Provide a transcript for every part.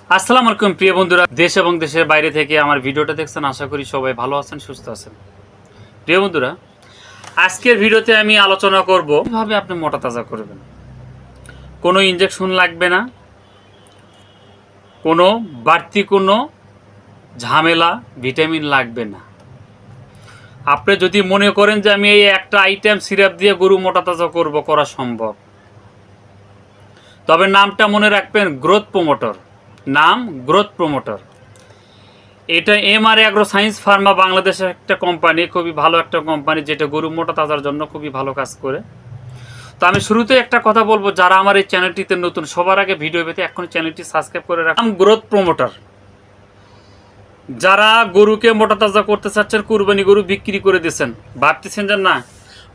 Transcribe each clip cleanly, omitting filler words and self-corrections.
আসসালামু আলাইকুম প্রিয় বন্ধুরা, দেশ এবং দেশের বাইরে থেকে আমার ভিডিওটা দেখছেন। আশা করি সবাই ভালো আছেন, সুস্থ আছেন। প্রিয় বন্ধুরা, আজকের ভিডিওতে আমি আলোচনা করব কিভাবে আপনি মোটা তাজা করবেন। কোনো ইনজেকশন লাগবে না, কোনো বাড়তি কোনো ঝামেলা, ভিটামিন লাগবে না। আপনি যদি মনে করেন যে আমি এই একটা আইটেম সিরাপ দিয়ে গরু মোটা তাজা করব, করা সম্ভব। তবে নামটা মনে রাখবেন, গ্রোথ প্রমোটর। নাম গ্রোথ প্রমোটর। এটা এমআর অ্যাগ্রো সায়েন্স ফার্মা বাংলাদেশের একটা কোম্পানি, খুবই ভালো একটা কোম্পানি, যেটা গরু মোটা তাজার জন্য খুবই ভালো কাজ করে। তো আমি শুরুতে একটা কথা বলবো, যারা আমার এই চ্যানেলটিতে নতুন, সবার আগে ভিডিও পেতে এখন চ্যানেলটি সাবস্ক্রাইব করে রাখুন। Growth promoter. যারা গরুকে মোটা তাজা করতে চাচ্ছেন, কুরবানি গরু বিক্রি করে দিচ্ছেন, ভাবতেছেন যে না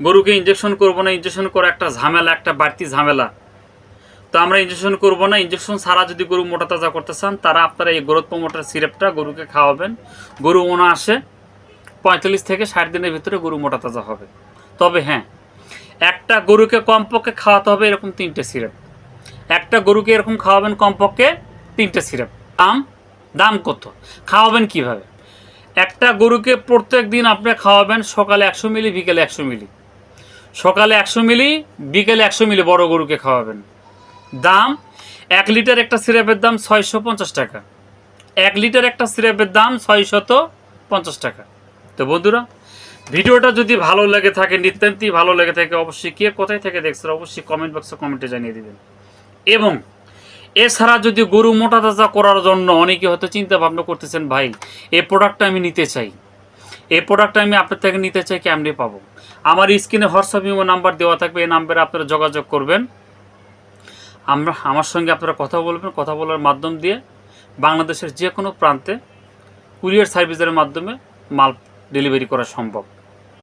গরুকে ইনজেকশন করবো না, ইনজেকশন করা একটা ঝামেলা, একটা বাড়তি ঝামেলা, তো আমরা ইনজেকশন করবো না। ইনজেকশন ছাড়া যদি গরু মোটা তাজা করতে চান, তারা আপনারা এই গ্রোথ প্রমোটার সিরাপটা গরুকে খাওয়াবেন। গরু আসে 45 থেকে 60 দিনের ভিতরে গরু মোটা তাজা হবে। তবে হ্যাঁ, একটা গরুকে কমপক্ষে খাওয়াতে হবে এরকম 3টে সিরাপ। একটা গরুকে এরকম খাওয়াবেন কমপক্ষে 3টে সিরাপ। দাম কত, খাওয়াবেন কিভাবে? একটা গরুকে প্রত্যেক দিন আপনি খাওয়াবেন সকালে 100 মিলি, বিকেলে 100 মিলি। সকালে 100 মিলি, বিকেলে 100 মিলি বড় গরুকে খাওয়াবেন। দাম 1 লিটার একটা সিরাপের দাম 650 টাকা। 1 লিটার একটা সিরাপের দাম 650 টাকা। তো বন্ধুরা, ভিডিওটা যদি ভালো লেগে থাকে, নিতান্তই ভালো লেগে থাকে, অবশ্যই কে কোথায় থেকে দেখছেন অবশ্যই কমেন্ট বক্সে কমেন্টে জানিয়ে দিবেন। এবং এছাড়া যদি গরু মোটা তাজা করার জন্য অনেকে হয়তো চিন্তা ভাবনা করতেছেন, ভাই এই প্রোডাক্টটা আমি নিতে চাই, এই প্রোডাক্টটা আমি আপনার থেকে নিতে চাই, কেমনে পাবো? আমার স্ক্রিনে হোয়াটসঅ্যাপ ইমো নাম্বার দেওয়া থাকবে, এই নাম্বারে আপনারা যোগাযোগ করবেন। আমার সঙ্গে আপনারা কথা বলবেন। কথা বলার মাধ্যম দিয়ে বাংলাদেশের যে কোনো প্রান্তে কুরিয়ার সার্ভিসের মাধ্যমে মাল ডেলিভারি করা সম্ভব।